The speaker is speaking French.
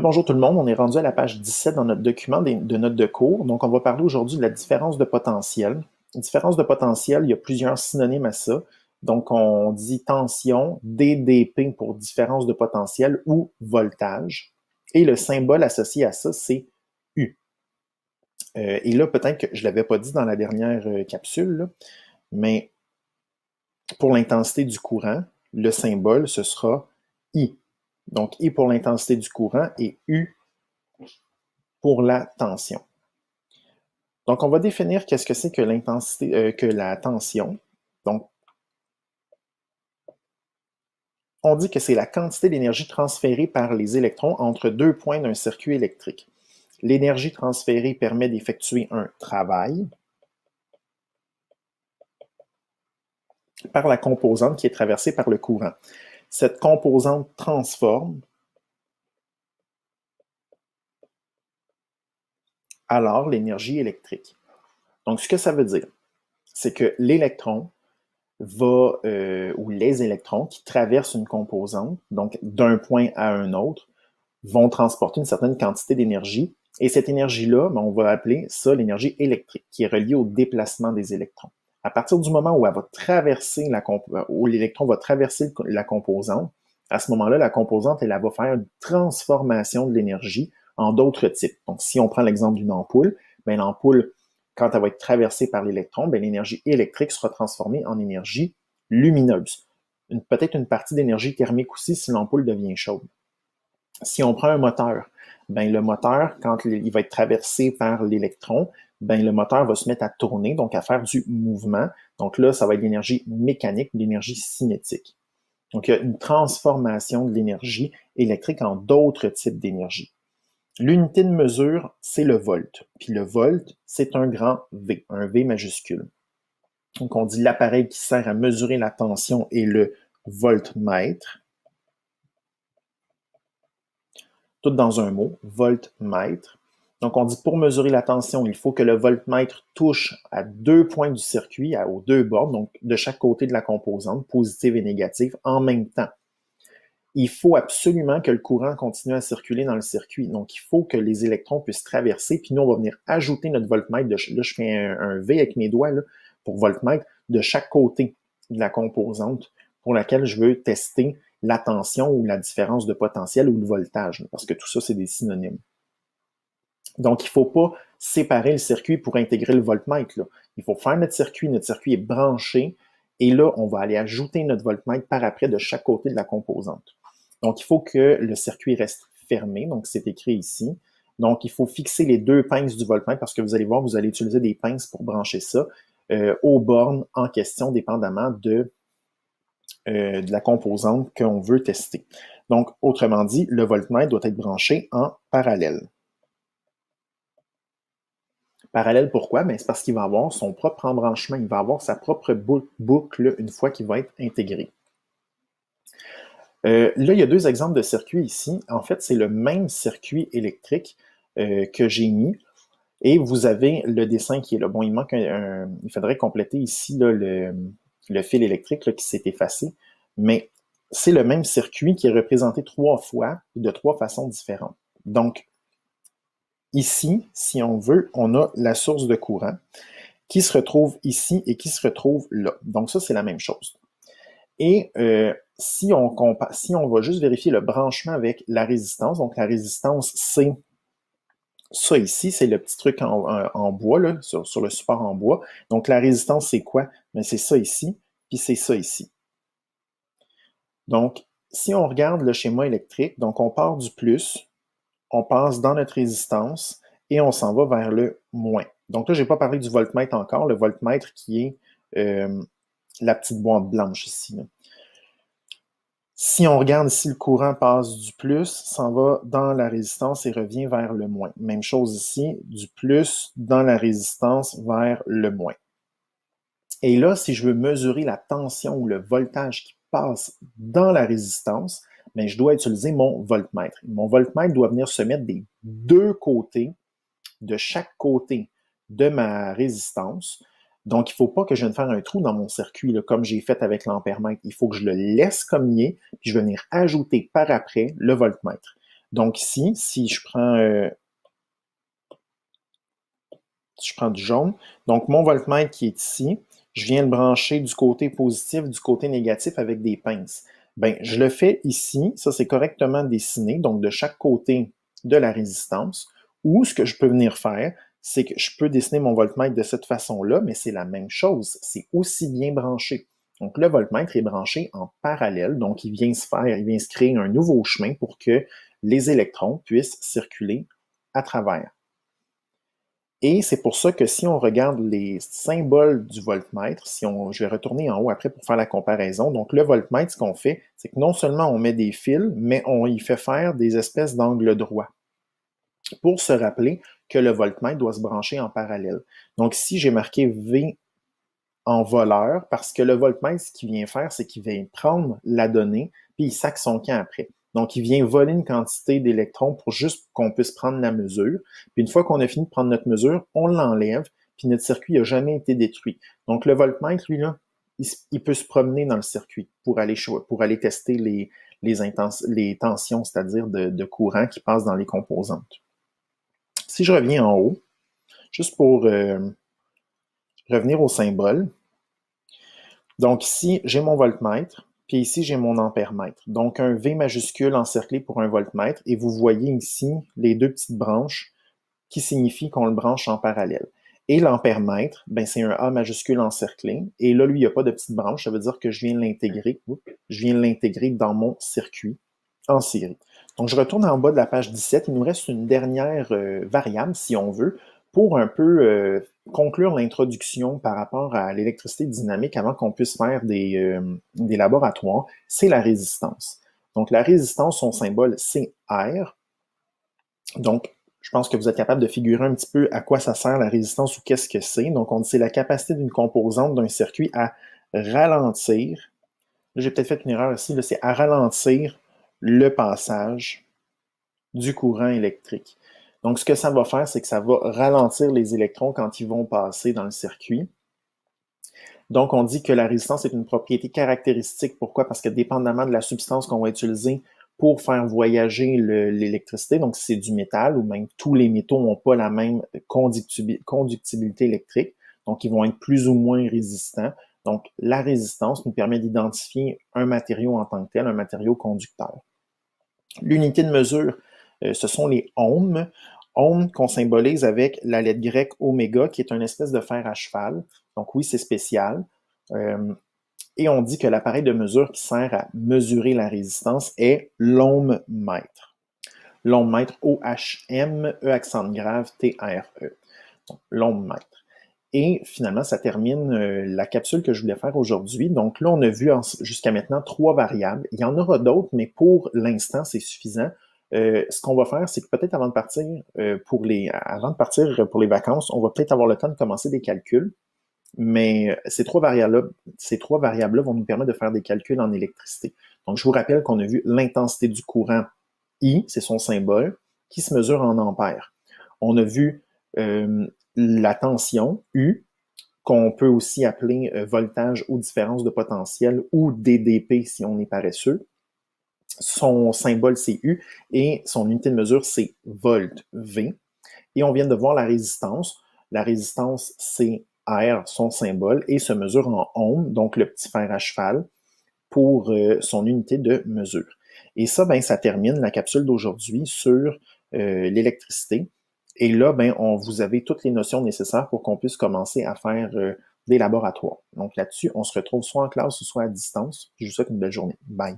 Bonjour tout le monde, on est rendu à la page 17 dans notre document de notes de cours. Donc, on va parler aujourd'hui de la différence de potentiel. Différence de potentiel, il y a plusieurs synonymes à ça. Donc, on dit tension, DDP pour différence de potentiel ou voltage. Et le symbole associé à ça, c'est U. Et là, peut-être que je ne l'avais pas dit dans la dernière capsule, là, mais pour l'intensité du courant, le symbole, ce sera I. Donc, I pour l'intensité du courant et U pour la tension. Donc, on va définir qu'est-ce que c'est que l'intensité, que la tension. Donc, on dit que c'est la quantité d'énergie transférée par les électrons entre deux points d'un circuit électrique. L'énergie transférée permet d'effectuer un travail par la composante qui est traversée par le courant. Cette composante transforme alors l'énergie électrique. Donc, ce que ça veut dire, c'est que l'électron ou les électrons qui traversent une composante, donc d'un point à un autre, vont transporter une certaine quantité d'énergie. Et cette énergie-là, on va appeler ça l'énergie électrique, qui est reliée au déplacement des électrons. À partir du moment où elle va traverser où l'électron va traverser la composante, à ce moment-là, la composante, elle va faire une transformation de l'énergie en d'autres types. Donc, si on prend l'exemple d'une ampoule, bien, l'ampoule, quand elle va être traversée par l'électron, bien, l'énergie électrique sera transformée en énergie lumineuse. Peut-être une partie d'énergie thermique aussi si l'ampoule devient chaude. Si on prend un moteur, ben le moteur, quand il va être traversé par l'électron, ben le moteur va se mettre à tourner, donc à faire du mouvement. Donc là, ça va être de l'énergie mécanique, de l'énergie cinétique. Donc, il y a une transformation de l'énergie électrique en d'autres types d'énergie. L'unité de mesure, c'est le volt. Puis le volt, c'est un grand V, un V majuscule. Donc, on dit l'appareil qui sert à mesurer la tension est le voltmètre. Tout dans un mot, voltmètre. Donc, on dit pour mesurer la tension, il faut que le voltmètre touche à deux points du circuit, aux deux bornes, donc de chaque côté de la composante, positive et négative, en même temps. Il faut absolument que le courant continue à circuler dans le circuit. Donc, il faut que les électrons puissent traverser, puis nous, on va venir ajouter notre voltmètre. Là, je fais un V avec mes doigts là, pour voltmètre de chaque côté de la composante pour laquelle je veux tester la tension ou la différence de potentiel ou le voltage, parce que tout ça, c'est des synonymes. Donc, il ne faut pas séparer le circuit pour intégrer le voltmètre. Là. Il faut faire notre circuit est branché, et là, on va aller ajouter notre voltmètre par après de chaque côté de la composante. Donc, il faut que le circuit reste fermé, donc c'est écrit ici. Donc, il faut fixer les deux pinces du voltmètre, parce que vous allez voir, vous allez utiliser des pinces pour brancher ça aux bornes en question, dépendamment de la composante qu'on veut tester. Donc, autrement dit, le voltmètre doit être branché en parallèle. Parallèle, pourquoi? C'est parce qu'il va avoir son propre embranchement, il va avoir sa propre boucle une fois qu'il va être intégré. Là, il y a deux exemples de circuits ici. En fait, c'est le même circuit électrique que j'ai mis. Et vous avez le dessin qui est là. Bon, il manque il faudrait compléter ici là, le fil électrique là, qui s'est effacé. Mais c'est le même circuit qui est représenté trois fois de trois façons différentes. Donc, ici, si on veut, on a la source de courant qui se retrouve ici et qui se retrouve là. Donc ça, c'est la même chose. Et si on va juste vérifier le branchement avec la résistance, donc la résistance, c'est ça ici, c'est le petit truc en bois, là, sur le support en bois. Donc la résistance, c'est quoi? C'est ça ici, puis c'est ça ici. Donc, si on regarde le schéma électrique, donc on part du plus, on passe dans notre résistance et on s'en va vers le moins. Donc là, je n'ai pas parlé du voltmètre encore, le voltmètre qui est la petite boîte blanche ici. Là. Si on regarde ici, le courant passe du plus, s'en va dans la résistance et revient vers le moins. Même chose ici, du plus dans la résistance vers le moins. Et là, si je veux mesurer la tension ou le voltage qui passe dans la résistance, bien, je dois utiliser mon voltmètre. Mon voltmètre doit venir se mettre des deux côtés, de chaque côté de ma résistance. Donc, il ne faut pas que je vienne faire un trou dans mon circuit, là, comme j'ai fait avec l'ampèremètre. Il faut que je le laisse comme il est, puis je vais venir ajouter par après le voltmètre. Donc ici, si je prends du jaune, donc mon voltmètre qui est ici, je viens le brancher du côté positif, du côté négatif avec des pinces. Ben, je le fais ici, ça c'est correctement dessiné, donc de chaque côté de la résistance, ou ce que je peux venir faire, c'est que je peux dessiner mon voltmètre de cette façon-là, mais c'est la même chose, c'est aussi bien branché. Donc le voltmètre est branché en parallèle, donc il vient se créer un nouveau chemin pour que les électrons puissent circuler à travers. Et c'est pour ça que si on regarde les symboles du voltmètre, je vais retourner en haut après pour faire la comparaison. Donc le voltmètre, ce qu'on fait, c'est que non seulement on met des fils, mais on y fait faire des espèces d'angles droits pour se rappeler que le voltmètre doit se brancher en parallèle. Donc ici, j'ai marqué V en voleur parce que le voltmètre, ce qu'il vient faire, c'est qu'il vient prendre la donnée puis il sac son camp après. Donc, il vient voler une quantité d'électrons pour juste qu'on puisse prendre la mesure. Puis une fois qu'on a fini de prendre notre mesure, on l'enlève, puis notre circuit n'a jamais été détruit. Donc, le voltmètre, lui, là, il peut se promener dans le circuit pour aller tester les tensions, c'est-à-dire de courant qui passent dans les composantes. Si je reviens en haut, juste pour revenir au symbole, donc ici, j'ai mon voltmètre, puis ici, j'ai mon ampèremètre. Donc, un V majuscule encerclé pour un voltmètre, et vous voyez ici les deux petites branches qui signifient qu'on le branche en parallèle. Et l'ampèremètre, ben, c'est un A majuscule encerclé, et là, lui, il n'y a pas de petite branche, ça veut dire que je viens de l'intégrer dans mon circuit en série. Donc, je retourne en bas de la page 17, il nous reste une dernière variable, si on veut, pour un peu conclure l'introduction par rapport à l'électricité dynamique avant qu'on puisse faire des laboratoires, c'est la résistance. Donc, la résistance, son symbole, c'est R. Donc, je pense que vous êtes capable de figurer un petit peu à quoi ça sert la résistance ou qu'est-ce que c'est. Donc, on dit c'est la capacité d'une composante d'un circuit à ralentir. Là, j'ai peut-être fait une erreur ici, c'est à ralentir le passage du courant électrique. Donc, ce que ça va faire, c'est que ça va ralentir les électrons quand ils vont passer dans le circuit. Donc, on dit que la résistance est une propriété caractéristique. Pourquoi? Parce que dépendamment de la substance qu'on va utiliser pour faire voyager l'électricité, donc si c'est du métal ou même tous les métaux n'ont pas la même conductibilité électrique, donc ils vont être plus ou moins résistants. Donc, la résistance nous permet d'identifier un matériau en tant que tel, un matériau conducteur. L'unité de mesure, ce sont les ohms. Ohms qu'on symbolise avec la lettre grecque oméga, qui est une espèce de fer à cheval. Donc oui, c'est spécial. Et on dit que l'appareil de mesure qui sert à mesurer la résistance est l'ohmmètre. L'ohmmètre, O-H-M, E accent grave, T-R-E. Donc, l'ohmmètre. Et finalement, ça termine la capsule que je voulais faire aujourd'hui. Donc là, on a vu jusqu'à maintenant 3 variables. Il y en aura d'autres, mais pour l'instant, c'est suffisant. Ce qu'on va faire, c'est que peut-être avant de partir pour les vacances, on va peut-être avoir le temps de commencer des calculs. Mais ces trois variables-là vont nous permettre de faire des calculs en électricité. Donc, je vous rappelle qu'on a vu l'intensité du courant I, c'est son symbole, qui se mesure en ampères. On a vu la tension U, qu'on peut aussi appeler voltage ou différence de potentiel, ou DDP si on est paresseux. Son symbole, c'est U, et son unité de mesure, c'est volt, V. Et on vient de voir la résistance. La résistance, c'est R, son symbole, et se mesure en ohms, donc le petit fer à cheval, pour son unité de mesure. Et ça, ben, ça termine la capsule d'aujourd'hui sur l'électricité. Et là, ben, vous avez toutes les notions nécessaires pour qu'on puisse commencer à faire des laboratoires. Donc là-dessus, on se retrouve soit en classe ou soit à distance. Je vous souhaite une belle journée. Bye!